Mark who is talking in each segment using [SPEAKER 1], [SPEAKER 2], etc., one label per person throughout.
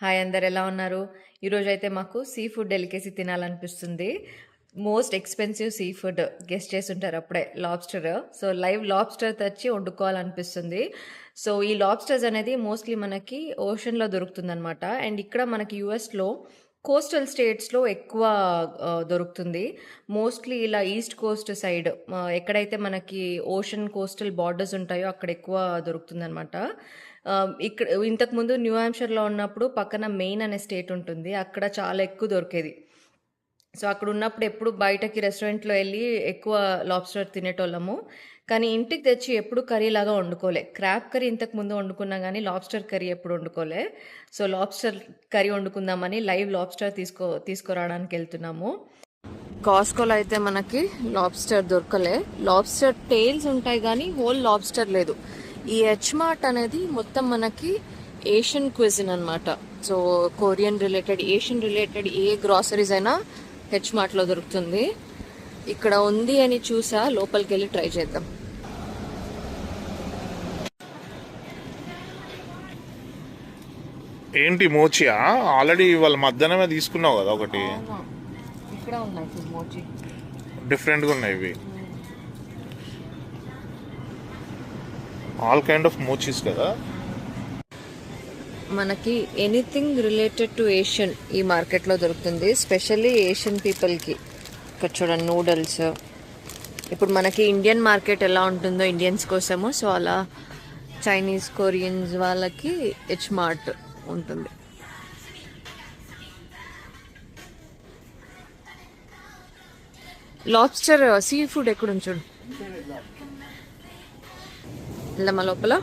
[SPEAKER 1] Hi అందరు ఎలా ఉన్నారు? ఈరోజైతే మాకు సీ ఫుడ్ డెలికేసీ తినాలనిపిస్తుంది. Most expensive sea food guest చేసి ఉంటారు అప్పుడే లాబ్స్టర్. సో లైవ్ లాబ్స్టర్ తెచ్చి వండుకోవాలనిపిస్తుంది. సో ఈ లాబ్స్టర్స్ అనేది మోస్ట్లీ మనకి ఓషన్లో దొరుకుతుంది అనమాట. అండ్ ఇక్కడ మనకి యూఎస్లో కోస్టల్ స్టేట్స్లో ఎక్కువ దొరుకుతుంది. మోస్ట్లీ ఇలా ఈస్ట్ కోస్ట్ సైడ్ ఎక్కడైతే మనకి ఓషన్ కోస్టల్ బార్డర్స్ ఉంటాయో అక్కడ ఎక్కువ దొరుకుతుంది అనమాట. ఇక్కడ ఇంతకుముందు న్యూ హాంప్‌షైర్‌లో ఉన్నప్పుడు పక్కన మెయిన్ అనే స్టేట్ ఉంటుంది. అక్కడ చాలా ఎక్కువ దొరికేది. సో, అక్కడ ఉన్నప్పుడు ఎప్పుడు బయటకి రెస్టారెంట్‌లో ఎళ్లి ఎక్కువ లాబ్స్టర్ తినేటోళ్ళము. కానీ ఇంటికి తెచ్చి ఎప్పుడు కర్రీలాగా వండుకోలే. క్రాబ్ కర్రీ ఇంతకుముందు వండుకున్నా గానీ, లాబ్స్టర్ కర్రీ ఎప్పుడు వండుకోలే. సో, లాబ్స్టర్ కర్రీ వండుకుందామని లైవ్ లాబ్స్టర్ తీసుకురావడానికెళ్తున్నాము. కాస్కోలో అయితే మనకి లాబ్స్టర్ దొరకలే. లాబ్స్టర్ టెయిల్స్ ఉంటాయి కానీ హోల్ లాబ్స్టర్ లేదు. ఈ హెచ్ మార్ట్ అనేది మొత్తం మనకి ఏషియన్ క్విజిన్ అనమాట. So Korean related, Asian related ఏ గ్రాసరీస్ అయినా హెచ్ మార్ట్లో దొరుకుతుంది. ఇక్కడ ఉంది అని చూసా, లోపలికి వెళ్ళి ట్రై చేద్దాం.
[SPEAKER 2] ఏంటి మోచియా? ఆల్రెడీ వాళ్ళ మధ్యాహ్నమే తీసుకున్నావు కదా ఒకటి.
[SPEAKER 1] ఇక్కడ ఉన్నాయి మోచి,
[SPEAKER 2] డిఫరెంట్గా ఉన్నాయి ఇవి. ఆల్ కైండ్ ఆఫ్ మోచీస్ కదా.
[SPEAKER 1] మనకి ఎనీథింగ్ రిలేటెడ్ టు ఏషియన్ ఈ మార్కెట్లో దొరుకుతుంది. స్పెషల్లీ ఏషియన్ పీపుల్కి. ఇక్కడ చూడండి నూడిల్స్. ఇప్పుడు మనకి ఇండియన్ మార్కెట్ ఎలా ఉంటుందో ఇండియన్స్ కోసము, సో అలా చైనీస్, కొరియన్స్ వాళ్ళకి హెచ్ మార్ట్ ఉంటుంది. లాబ్స్టర్ సీ ఫుడ్ ఎక్కడ ఉంచుడు వెళ్ళమ్మా లోపల.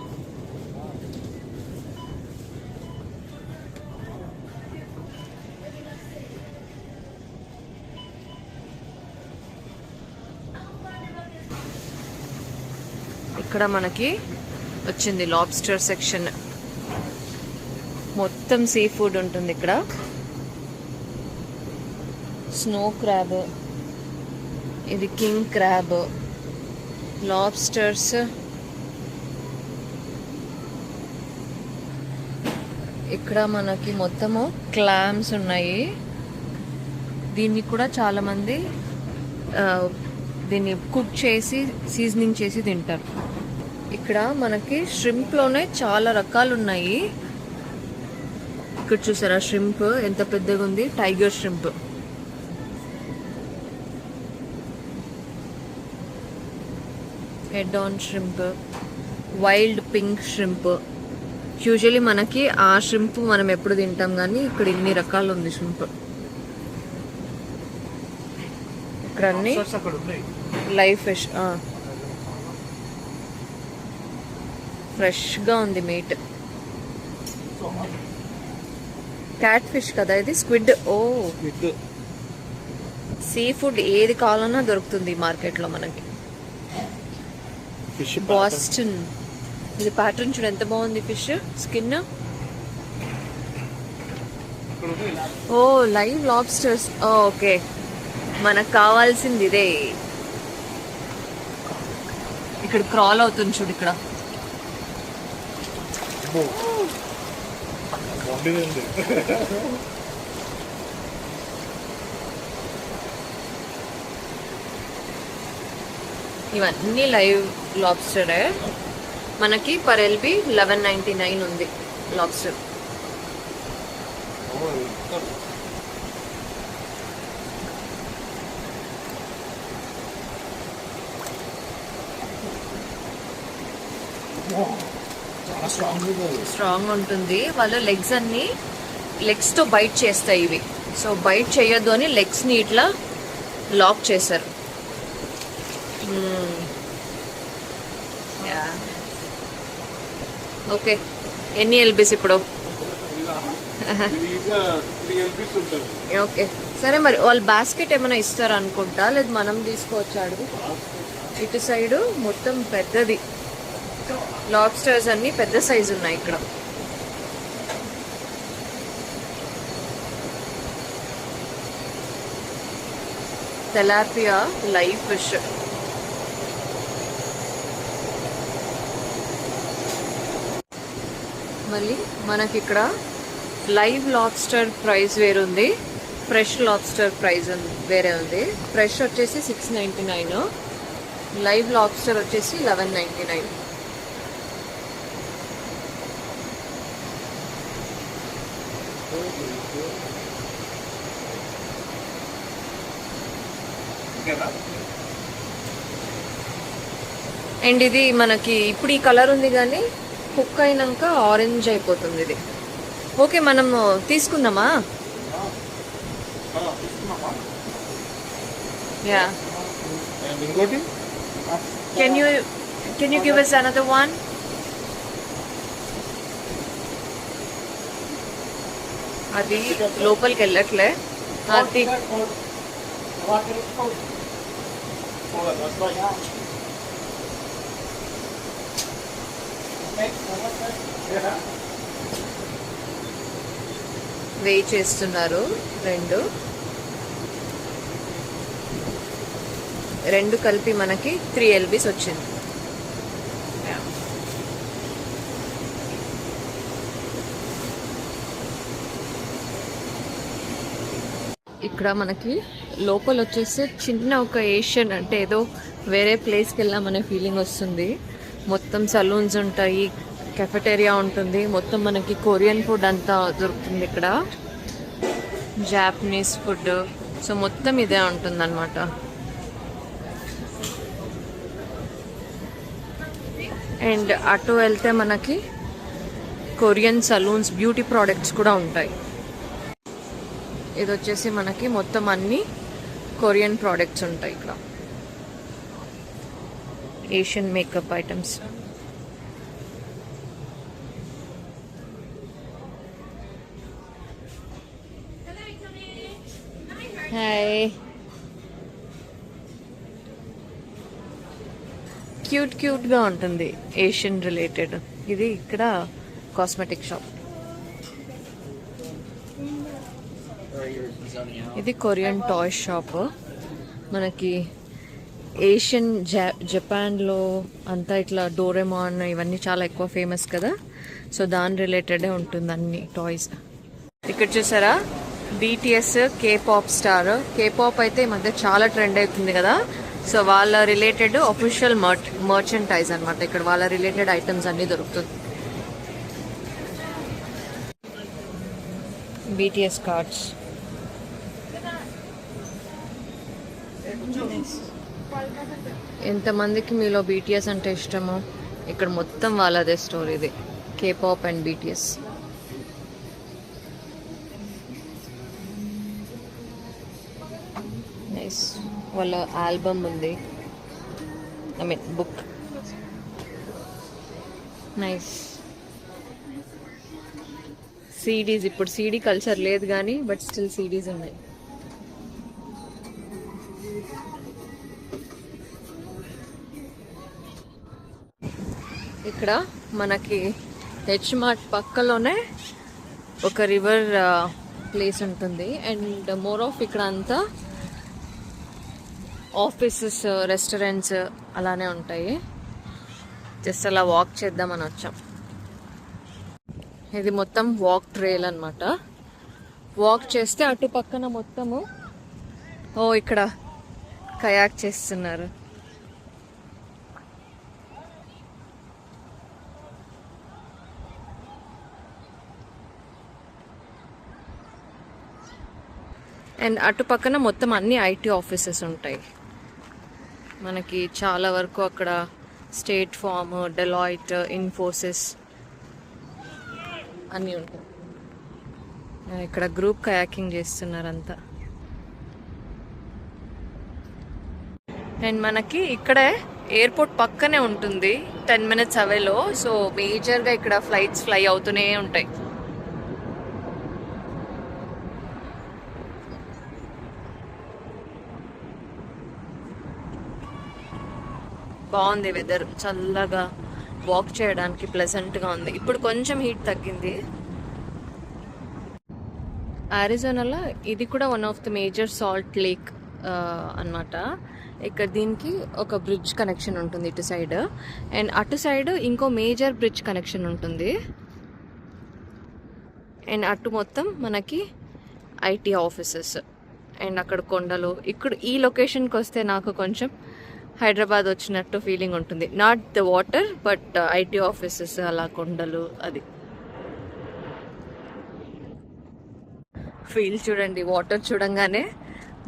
[SPEAKER 1] ఇక్కడ మనకి వచ్చింది లాబ్స్టర్ సెక్షన్. మొత్తం సీ ఫుడ్ ఉంటుంది ఇక్కడ. స్నో క్రాబ్, ఇది కింగ్ క్రాబ్, లాబ్స్టర్స్. ఇక్కడ మనకి మొత్తము క్లామ్స్ ఉన్నాయి. దీన్ని కూడా చాలామంది దీన్ని కుక్ చేసి సీజనింగ్ చేసి తింటారు. ఇక్కడ మనకి షింప్లోనే చాలా రకాలు ఉన్నాయి. ఇక్కడ చూసారా షింప్ ఎంత పెద్దగా ఉంది, tiger shrimp. Head on shrimp, wild pink shrimp. Usually మనకి ఆ షింప్ మనం ఎప్పుడు తింటాం, కానీ ఇక్కడ ఇన్ని రకాలు ఉంది షింప్. ఇక్కడ అన్ని లైవ్ ఫిష్, ఫ్రెష్గా ఉంది మీట్. క్యాట్ ఫిష్ కదా ఇది, స్క్విడ్. ఓ, సీ ఫుడ్ ఏది కావాలన్నా దొరుకుతుంది మార్కెట్లో మనకి. బాస్టన్, ఇది ప్యాటర్న్ చూడు ఎంత బాగుంది. Fish skin. Oh, live lobsters. Okay, మనకు కావాల్సింది ఇదే. ఇక్కడ క్రాల్ అవుతుంది చూడు. ఇక్కడ ఇవన్నీ లైవ్ లాబ్స్టరే. మనకి పర్ ఎల్బి 11.99 ఉంది లాబ్స్టర్. స్ట్రాంగ్ ఉంటుంది. వాళ్ళ లెగ్స్ అన్ని లెగ్స్తో బైట్ చేస్తాయి ఇవి. సో బైట్ చేయొద్దు అని లెగ్స్ని ఇట్లా లాక్ చేశారు. ఓకే, ఎన్ని ఎల్బీస్ ఇప్పుడు? ఓకే సరే, మరి వాళ్ళు బాస్కెట్ ఏమైనా ఇస్తారా అనుకుంటా, లేదు మనం తీసుకోవచ్చాడు. ఇటు సైడు మొత్తం పెద్దది లాబ్స్టర్స్ అన్ని పెద్ద సైజు ఉన్నాయి ఇక్కడ. Tilapia live fish. మళ్ళీ మనకి ఇక్కడ లైవ్ లాబ్స్టర్ ప్రైస్ వేరుంది, ఫ్రెష్ లాబ్స్టర్ ప్రైస్ వేరే ఉంది. ఫ్రెష్ వచ్చేసి 699, లైవ్ లాబ్స్టర్ వచ్చేసి 1199. అండ్ ఇది మనకి ఇప్పుడు ఈ కలర్ ఉంది కానీ కుక్ అయినాక ఆరెంజ్ అయిపోతుంది ఇది. ఓకే, మనం తీసుకుందామా? యా,
[SPEAKER 2] ఇంకోటి
[SPEAKER 1] can you give us another one? అది లోపలికి వెళ్ళట్లే. అది వేయి చేస్తున్నారు. రెండు కలిపి మనకి 3 LBs వచ్చింది. ఇక్కడ మనకి లోపల వచ్చేసి చిన్న ఒక ఏషియన్, అంటే ఏదో వేరే ప్లేస్కి వెళ్ళామనే ఫీలింగ్ వస్తుంది. మొత్తం సలూన్స్ ఉంటాయి, కెఫెటేరియా ఉంటుంది, మొత్తం మనకి కొరియన్ ఫుడ్ అంతా దొరుకుతుంది ఇక్కడ, జాపనీస్ ఫుడ్. సో మొత్తం ఇదే ఉంటుంది అనమాట. అండ్ అటు వెళ్తే మనకి కొరియన్ సలూన్స్, బ్యూటీ ప్రోడక్ట్స్ కూడా ఉంటాయి. ఇది వచ్చేసి మనకి మొత్తం అన్ని కొరియన్ ప్రోడక్ట్స్ ఉంటాయి ఇక్కడ, ఏషియన్ మేకప్ ఐటమ్స్. హాయ్, క్యూట్గా ఉంటుంది, ఏషియన్ రిలేటెడ్. ఇది ఇక్కడ కాస్మెటిక్ షాప్. ఇది కొరియన్ టాయ్ షాప్. మనకి ఏషియన్ జపాన్లో అంతా ఇట్లా డోరెమాన్ ఇవన్నీ చాలా ఎక్కువ ఫేమస్ కదా, సో దాని రిలేటెడే ఉంటుంది అన్ని టాయ్స్. ఇక్కడ చూసారా, BTS K-pop స్టార్. K-pop అయితే ఈ మధ్య చాలా ట్రెండ్ అవుతుంది కదా, సో వాళ్ళ రిలేటెడ్ అఫీషియల్ మర్చెంటైజ్ అనమాట. ఇక్కడ వాళ్ళ రిలేటెడ్ ఐటమ్స్ అన్నీ దొరుకుతుంది. BTS cards. ఎంతమందికి మీలో BTS అంటే ఇష్టమో, ఇక్కడ మొత్తం వాళ్ళదే స్టోరీ. ఇది K-pop అండ్ BTS. నైస్. వాళ్ళ ఆల్బమ్ ఉంది, I mean book. Nice. CDs, ఇప్పుడు CD కల్చర్ లేదు కానీ బట్ స్టిల్ CDs ఉన్నాయి. ఇక్కడ మనకి హెచ్మార్ట్ పక్కలోనే ఒక రివర్ ప్లేస్ ఉంటుంది. అండ్ మోర్ ఆఫ్ ఇక్కడ అంతా ఆఫీసెస్, రెస్టారెంట్స్ అలానే ఉంటాయి. జస్ట్ అలా వాక్ చేద్దామని వచ్చాం. ఇది మొత్తం వాక్ ట్రైల్ అనమాట. వాక్ చేస్తే అటు పక్కన మొత్తము ఇక్కడ కయాక్ చేస్తున్నారు. అండ్ అటు పక్కన మొత్తం అన్ని IT ఆఫీసెస్ ఉంటాయి మనకి. చాలా వరకు అక్కడ స్టేట్ ఫార్మ్, డెలాయిట్, ఇన్ఫోసిస్ అన్నీ ఉంటాయి. ఇక్కడ గ్రూప్ కయాకింగ్ చేస్తున్నారు అంతా. అండ్ మనకి ఇక్కడే ఎయిర్పోర్ట్ పక్కనే ఉంటుంది, 10 minutes అవేలో. సో మేజర్గా ఇక్కడ ఫ్లైట్స్ ఫ్లై అవుతూనే ఉంటాయి. బాగుంది వెదర్, చల్లగా వాక్ చేయడానికి ప్లెజెంట్గా ఉంది. ఇప్పుడు కొంచెం హీట్ తగ్గింది. అరిజోనాలో ఇది కూడా one of the major salt lake అన్నమాట. ఇక్కడ దీనికి ఒక బ్రిడ్జ్ కనెక్షన్ ఉంటుంది ఇటు సైడ్, అండ్ అటు సైడ్ ఇంకో మేజర్ బ్రిడ్జ్ కనెక్షన్ ఉంటుంది. అండ్ అటు మొత్తం మనకి ఐటీ ఆఫీసెస్ అండ్ అక్కడ కొండలు. ఇక్కడ ఈ లొకేషన్కి వస్తే నాకు కొంచెం హైదరాబాద్ వచ్చినట్టు ఫీలింగ్ ఉంటుంది. Not the water but IT offices, అలా కొండలు, అది ఫీల్ చూడండి. వాటర్ చూడంగానే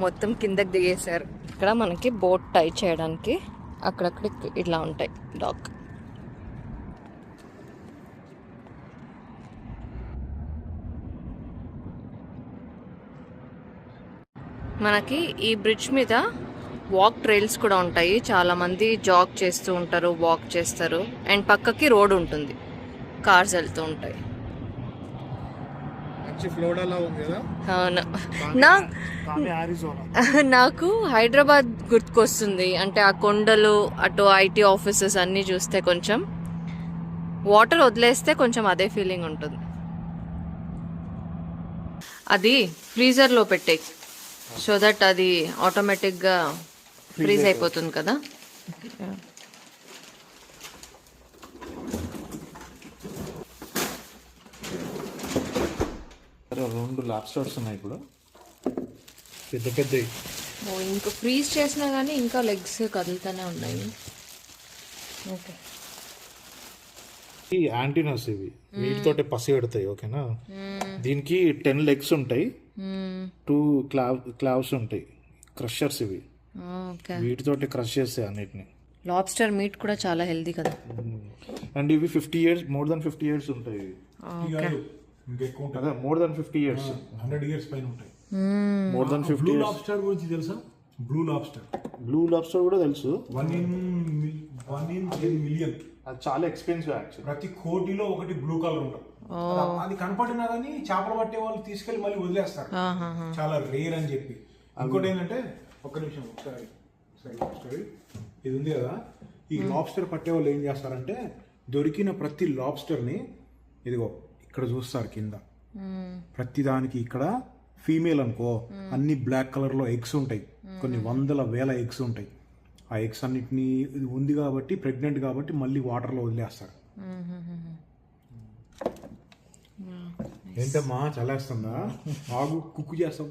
[SPEAKER 1] మొత్తం కిందకి దిగేశారు. ఇక్కడ మనకి బోట్ టై చేయడానికి అక్కడక్కడ ఇట్లా ఉంటాయి డాక్. మనకి ఈ బ్రిడ్జ్ మీద వాక్ ట్రైల్స్ కూడా ఉంటాయి. చాలామంది జాగ్ చేస్తూ ఉంటారు, వాక్ చేస్తారు. అండ్ పక్కకి రోడ్ ఉంటుంది, కార్స్ వెళ్తూ ఉంటాయి. అవును. నాకు హైదరాబాద్ గుర్తుకొస్తుంది. అంటే ఆ కొండలు, అటు ఐటీ ఆఫీసెస్ అన్నీ చూస్తే కొంచెం వాటర్ వదిలేస్తే కొంచెం అదే ఫీలింగ్ ఉంటుంది. అది ఫ్రీజర్లో పెట్టే, సో దట్ అది ఆటోమేటిక్గా ఫ్రీజ్ అయిపోతుంది కదా.
[SPEAKER 2] రెండు లాబ్స్టర్స్ ఉన్నాయి ఇప్పుడు, పెద్ద పెద్దవి.
[SPEAKER 1] ఇంకా ఫ్రీజ్ చేసినా కానీ ఇంకా లెగ్స్ కదులుతూనే ఉన్నాయి. ఓకే,
[SPEAKER 2] ఈ యాంటీనాస్ ఇవి, వీటితోటి పసి పెడతాయి. ఓకేనా, దీనికి 10 legs ఉంటాయి, 2 క్లావ్స్ ఉంటాయి, క్రషర్స్ ఇవి. వీటితోటి క్రష్ చేస్తాయి అన్నిటిని.
[SPEAKER 1] లాబ్స్టర్ మీట్ కూడా చాలా హెల్దీ కదా.
[SPEAKER 2] అండ్ ఇవి 50 years, మోర్ దాన్ 50 years ఉంటాయి. మోర్ దాన్ 50 years,
[SPEAKER 3] 100 years పైన ఉంటాయి.
[SPEAKER 2] More than 50
[SPEAKER 3] blue
[SPEAKER 2] years.
[SPEAKER 3] Lobster గురించి తెలుసా? బ్లూ లాబ్స్టర్
[SPEAKER 2] కూడా తెలుసు.
[SPEAKER 3] 1 in 10 million.
[SPEAKER 2] అది చాలా ఎక్స్పెన్సివ్ యాక్చువల్లీ.
[SPEAKER 3] ప్రతి కోటిలో ఒకటి బ్లూ కలర్ ఉంటుంది. అది కనపడినా కానీ చేపలు పట్టే వాళ్ళు తీసుకెళ్లి మళ్ళీ వదిలేస్తారు, చాలా రేర్ అని చెప్పి. ఇంకోటి ఏంటంటే, ఒక్క నిమిషం ఒకసారి ఇది ఉంది కదా, ఈ లాబ్స్టర్ పట్టే వాళ్ళు ఏం చేస్తారంటే, దొరికిన ప్రతి లాబ్స్టర్ని ఇదిగో ఇక్కడ చూస్తారు కింద, ప్రతి దానికి ఇక్కడ ఫీమేల్ అనుకో, అన్ని బ్లాక్ కలర్ లో ఎగ్స్ ఉంటాయి, కొన్ని 100,000 ఎగ్స్ ఉంటాయి. ఆ ఎగ్స్ అన్నిటిని ఇది ఉంది కాబట్టి, ప్రెగ్నెంట్ కాబట్టి మళ్ళీ వాటర్లో వదిలేస్తారు. ఏంటమ్మా చల్లేస్తుందా? ఆగు, కుక్కు చేస్తాం.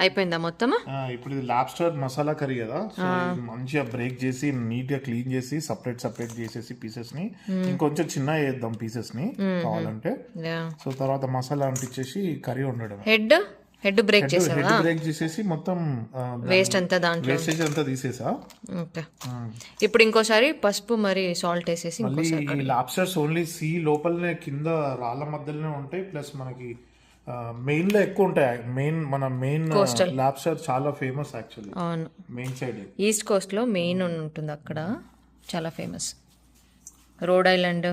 [SPEAKER 1] అయిపోయిందా మొత్తం?
[SPEAKER 2] ఇప్పుడు ఇది లాబ్స్టర్ మసాలా కర్రీ కదా, సో ఇది మంచిగా బ్రేక్ చేసి నీట్ గా క్లీన్ చేసి సపరేట్ చేసేసి పీసెస్ ని ఇంకొంచెం చిన్న చేద్దాం పీసెస్ ని కావాలంటే. సో తర్వాత మసాలా అంటించేసి కర్రీ వండడం.
[SPEAKER 1] హెడ్ బ్రేక్
[SPEAKER 2] చేసేసి మొత్తం
[SPEAKER 1] వేస్ట్ అంతా దాంట్లో
[SPEAKER 2] వేస్టేజ్ అంతా తీసేసా.
[SPEAKER 1] ఓకే, ఇప్పుడు ఇంకోసారి పసుపు మరి సాల్ట్ వేసేసి
[SPEAKER 2] ఈ లాబ్స్టర్స్ ఓన్లీ సీ లోపలనే కింద రాళ్ళ మధ్యలోనే ఉంటాయి. ప్లస్ మనకి మెయిన్ లో ఎక్కువ ఉంటాయి. మెయిన్ లాబ్స్టర్ చాలా ఫేమస్ యాక్చువల్లీ.
[SPEAKER 1] అవును,
[SPEAKER 2] మెయిన్ సైడ్
[SPEAKER 1] ఈస్ట్ కోస్ట్ లో మెయిన్ ఉంటుంది, అక్కడ చాలా ఫేమస్. రోడ్ ఐలాండ్,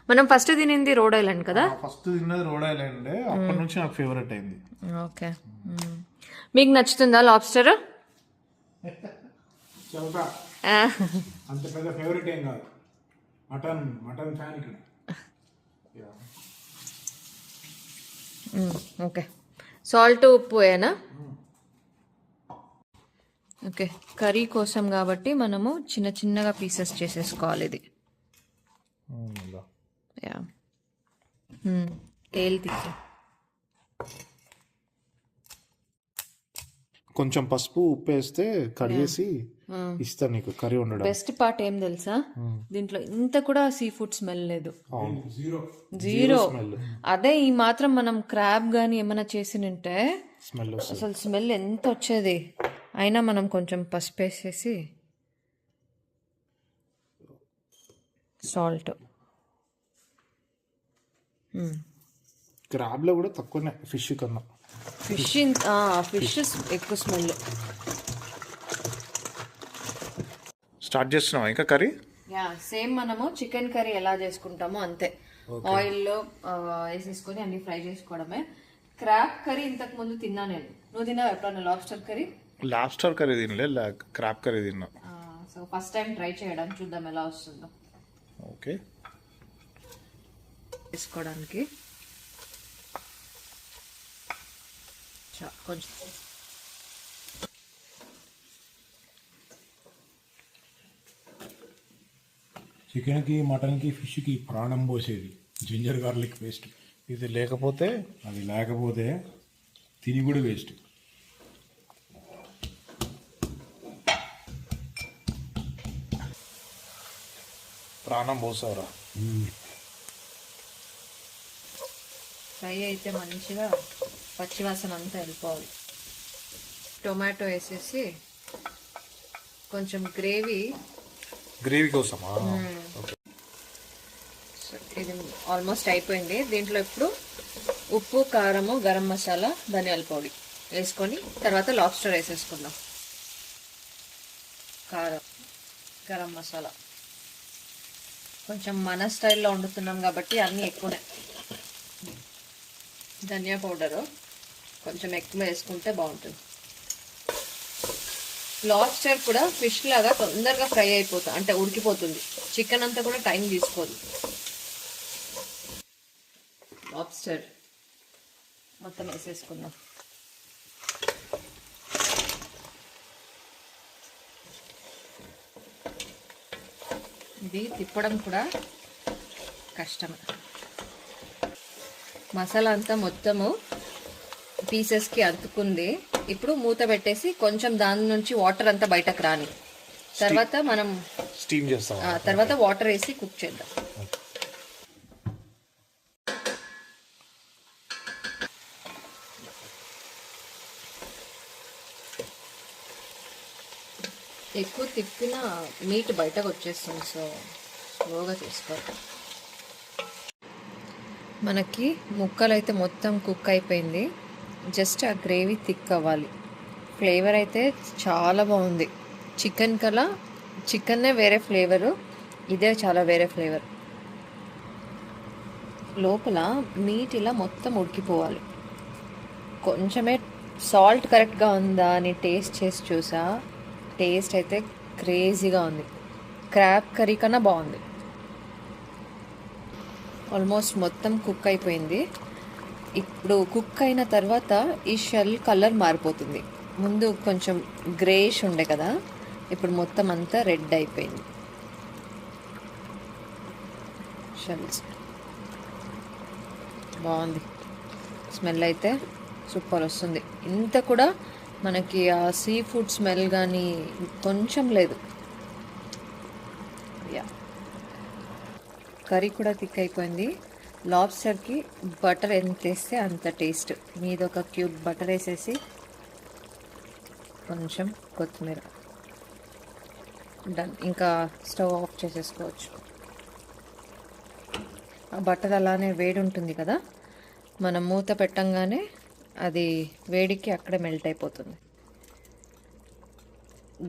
[SPEAKER 1] మనం ఫస్ట్ తినింది రోడ్ ఐలాండ్ కదా.
[SPEAKER 2] ఫస్ట్ తిన్నది రోడ్ ఐలాండ్, అప్పటి నుంచి నాకు ఫేవరెట్ అయింది.
[SPEAKER 1] ఓకే, మీకు నచ్చుతుందా లాబ్స్టర్?
[SPEAKER 3] చౌకా అంత పెద్ద ఫేవరెట్ ఏం కాదు, మటన్ ఫ్యాన్ ఇక్కడ.
[SPEAKER 1] ఓకే, సాల్ట్ ఉప్పు వేయనా? ఓకే, కర్రీ కోసం కాబట్టి మనము చిన్న చిన్నగా పీసెస్ చేసేసుకోవాలి. ఇది తేల్ తీసి
[SPEAKER 2] కొంచెం పసుపు ఉప్పు వేస్తే కడిగేసి ఇస్తా నీకు కర్రీ వండడం.
[SPEAKER 1] బెస్ట్ పార్ట్ ఏం తెలుసా, దీంట్లో ఇంత కూడా సీ ఫుడ్ స్మెల్ లేదు, జీరో. అదే ఈ మాత్రం మనం క్రాబ్ గానీ ఏమైనా చేసినంటే అసలు స్మెల్ ఎంత వచ్చేది. అయినా మనం కొంచెం పసుపు వేసేసి సాల్ట్.
[SPEAKER 2] క్రాబ్ లో కూడా తక్కువనే ఫిష్ కన్నా.
[SPEAKER 1] ఫిష్ ఎక్కువ స్మెల్.
[SPEAKER 2] స్టార్ట్ చేస్తున్నావా ఇంకా కర్రీ?
[SPEAKER 1] సేమ్ మనము చికెన్ కర్రీ ఎలా చేసుకుంటామో అంతే, ఆయిల్లో వేసేసుకొని అన్ని ఫ్రై చేసుకోవడమే. క్రాబ్ కర్రీ ఇంతకు ముందు తిన్నా నేను. నువ్వు తిన్నావు ఎప్పుడన్నా లాబ్స్టర్ కర్రీ?
[SPEAKER 2] లాబ్స్టర్ కర్రీ తినలే, క్రాబ్ కర్రీ తిన్నా.
[SPEAKER 1] సో ఫస్ట్ టైం ట్రై చేయడం, చూద్దాం ఎలా వస్తుందో.
[SPEAKER 2] ఓకే,
[SPEAKER 1] వేసుకోవడానికి కొంచెం
[SPEAKER 3] చికెన్కి మటన్కి ఫిష్కి ప్రాణం పోసేది జింజర్ గార్లిక్ పేస్ట్.
[SPEAKER 2] ఇది లేకపోతే
[SPEAKER 3] అది లేకపోతే తిని కూడా వేస్ట్.
[SPEAKER 2] ప్రాణం పోసావురా.
[SPEAKER 1] ఫ్రై అయితే మంచిగా పచ్చివాసన అంతా వెళ్ళిపోవాలి. టొమాటో వేసేసి కొంచెం
[SPEAKER 2] గ్రేవీ కోసమా?
[SPEAKER 1] ఇది ఆల్మోస్ట్ అయిపోయింది. దీంట్లో ఇప్పుడు ఉప్పు, కారము, గరం మసాలా, ధనియాల పొడి వేసుకొని తర్వాత లాబ్స్టర్ వేసేసుకుందాం. కారం, గరం మసాలా కొంచెం మన స్టైల్లో వండుతున్నాం కాబట్టి అన్నీ ఎక్కువనే. ధనియా పౌడరు కొంచెం ఎక్కువ వేసుకుంటే బాగుంటుంది. లాబ్స్టర్ కూడా ఫిష్ లాగా తొందరగా ఫ్రై అయిపోతుంది, అంటే ఉడికిపోతుంది. చికెన్ అంతా కూడా టైం తీసుకోదు. లాబ్స్టర్ మొత్తం వేసేసుకుందాం. ఇది తిప్పడం కూడా కష్టమే. మసాలా అంతా మొత్తము పీసెస్కి అతుకుంది. ఇప్పుడు మూత పెట్టేసి కొంచెం దాని నుంచి వాటర్ అంతా బయటకు రాని తర్వాత మనం
[SPEAKER 2] స్టీమ్ చేస్తాం.
[SPEAKER 1] తర్వాత వాటర్ వేసి కుక్ చేద్దాం. ఎక్కువ తిప్పిన మీట్ బయటకు వచ్చేస్తుంది, సో స్లోగా చేసుకోవాలి. మనకి ముక్కలు అయితే మొత్తం కుక్ అయిపోయింది. జస్ట్ ఆ గ్రేవీ థిక్ అవ్వాలి. ఫ్లేవర్ అయితే చాలా బాగుంది. చికెన్నే వేరే ఫ్లేవరు, ఇదే చాలా వేరే ఫ్లేవర్. లోపల మీట్ ఇలా మొత్తం ఉడికిపోవాలి. కొంచెమే సాల్ట్ కరెక్ట్గా ఉందా అని టేస్ట్ చేసి చూసా. టేస్ట్ అయితే క్రేజీగా ఉంది. క్రాబ్ కర్రీ కన్నా బాగుంది. ఆల్మోస్ట్ మొత్తం కుక్ అయిపోయింది. ఇప్పుడు కుక్ అయిన తర్వాత ఈ షెల్ కలర్ మారిపోతుంది. ముందు కొంచెం గ్రేష్ ఉండే కదా, ఇప్పుడు మొత్తం అంతా రెడ్ అయిపోయింది. షెల్స్ బాగుంది. స్మెల్ అయితే సూపర్ వస్తుంది. ఇంత కూడా మనకి ఆ సీ ఫుడ్ స్మెల్ కానీ కొంచెం లేదు. యా, కర్రీ కూడా థిక్ అయిపోయింది. లాబ్స్టర్కి బటర్ ఎంత వేస్తే అంత టేస్ట్. మీద ఒక క్యూబ్ బటర్ వేసేసి కొంచెం కొత్తిమీర, డన్. ఇంకా స్టవ్ ఆఫ్ చేసేసుకోవచ్చు. ఆ బటర్ అలానే వేడి ఉంటుంది కదా, మనం మూత పెట్టంగానే అది వేడికి అక్కడే మెల్ట్ అయిపోతుంది.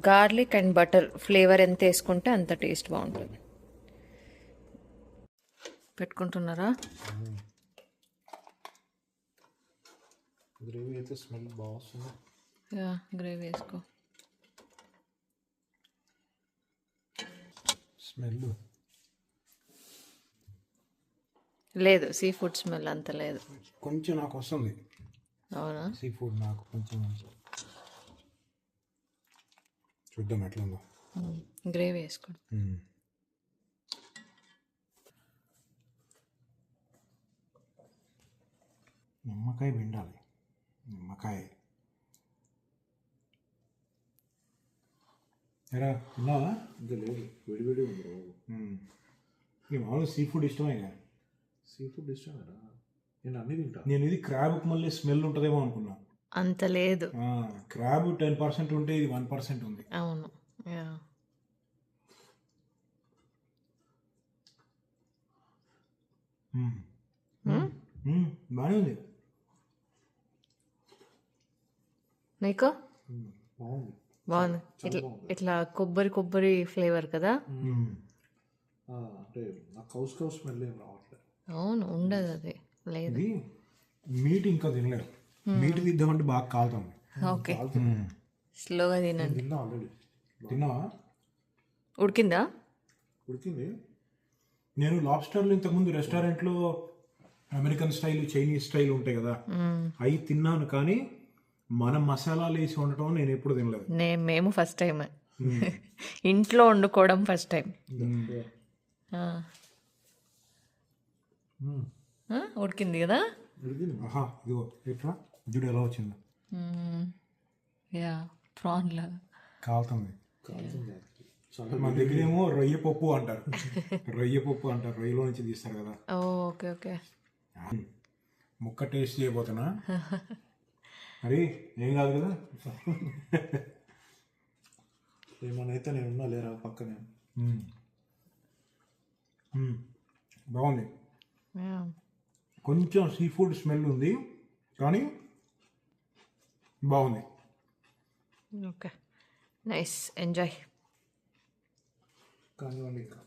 [SPEAKER 1] గార్లిక్ అండ్ బటర్ ఫ్లేవర్ ఎంత వేసుకుంటే అంత టేస్ట్ బాగుంటుంది. పెట్టుకుంటున్నారా?
[SPEAKER 2] గ్రేవీ అయితే స్మెల్ బాగుంది.
[SPEAKER 1] యా, గ్రేవీ వేసుకో.
[SPEAKER 3] స్మెల్
[SPEAKER 1] లేదు, సీ ఫుడ్ స్మెల్ అంత లేదు.
[SPEAKER 3] కొంచెం నాకు వస్తుంది.
[SPEAKER 1] అవునా?
[SPEAKER 3] సీ ఫుడ్ నాకు కొంచెం. చూద్దాం ఎట్లా ఉందో.
[SPEAKER 1] గ్రేవీ వేసుకో.
[SPEAKER 3] నిమ్మకాయ పిండాలి. నిమ్మకాయ ఎరా తిన్నావా?
[SPEAKER 2] ఇంకా లేదు, విడివిడి ఉంది.
[SPEAKER 3] ఈ మామూలు సీ ఫుడ్ ఇష్టమే కదా.
[SPEAKER 2] సీ ఫుడ్ ఇష్టమేనా? నేను అన్నీ తింటా.
[SPEAKER 3] నేను ఇది క్రాబ్కి మళ్ళీ స్మెల్ ఉంటుందేమో అనుకున్నా.
[SPEAKER 1] అంత లేదు.
[SPEAKER 3] క్రాబ్ 10% ఉంటే ఇది 1% ఉంది.
[SPEAKER 1] అవును. యా,
[SPEAKER 3] బాగానే ఉంది.
[SPEAKER 1] నీకు
[SPEAKER 2] బాగుంది.
[SPEAKER 1] బాగుంది. ఇట్లా కొబ్బరి ఫ్లేవర్ కదా.
[SPEAKER 2] అంటే నాకు కౌస్ స్మెల్ ఏం రావట్లేదు.
[SPEAKER 1] అవును, ఉండదు అది. లేదు.
[SPEAKER 3] ఇది మీట్ ఇంకా తినలేదు. మీట్ తిద్దామంటే బాగా కాలుతుంది.
[SPEAKER 1] ఓకే, స్లోగా తినండి.
[SPEAKER 2] తిన్నా ఆల్రెడీ.
[SPEAKER 3] తిన్నావా?
[SPEAKER 1] ఉడికిందా?
[SPEAKER 2] ఉడికింది.
[SPEAKER 3] నేను లాబ్స్టర్లు ఇంతకుముందు రెస్టారెంట్లో అమెరికన్ స్టైల్, చైనీస్ స్టైల్ ఉంటాయి కదా, అవి తిన్నాను. కానీ మనం మసాలాలు వేసి వండటం నేను ఎప్పుడు తినలేదు.
[SPEAKER 1] మేము ఫస్ట్ టైం ఇంట్లో వండుకోవడం ఫస్ట్ టైం. ఉడికింది కదా.
[SPEAKER 3] ఆహా ఇదిగో ఇట్లా జుడు ఎలా వచ్చింది,
[SPEAKER 1] యా ప్రాన్ లాగా
[SPEAKER 3] కాలుతుంది. మన దగ్గర ఏమో రొయ్య పప్పు అంటారు, రొయ్య పప్పు అంటారు, రొయ్యలో నుంచి తీస్తారు కదా.
[SPEAKER 1] Okay okay.
[SPEAKER 3] ముక్క టేస్ట్ చేయబోతున్నా, మరి ఏం కాదు కదా.
[SPEAKER 2] ఏమన్నా అయితే నేను ఉన్నా లేరా పక్కనే.
[SPEAKER 3] బాగుంది, కొంచెం సీ ఫుడ్ స్మెల్ ఉంది కానీ బాగుంది.
[SPEAKER 1] Okay nice, enjoy.
[SPEAKER 2] కానివ్వండి ఇంకా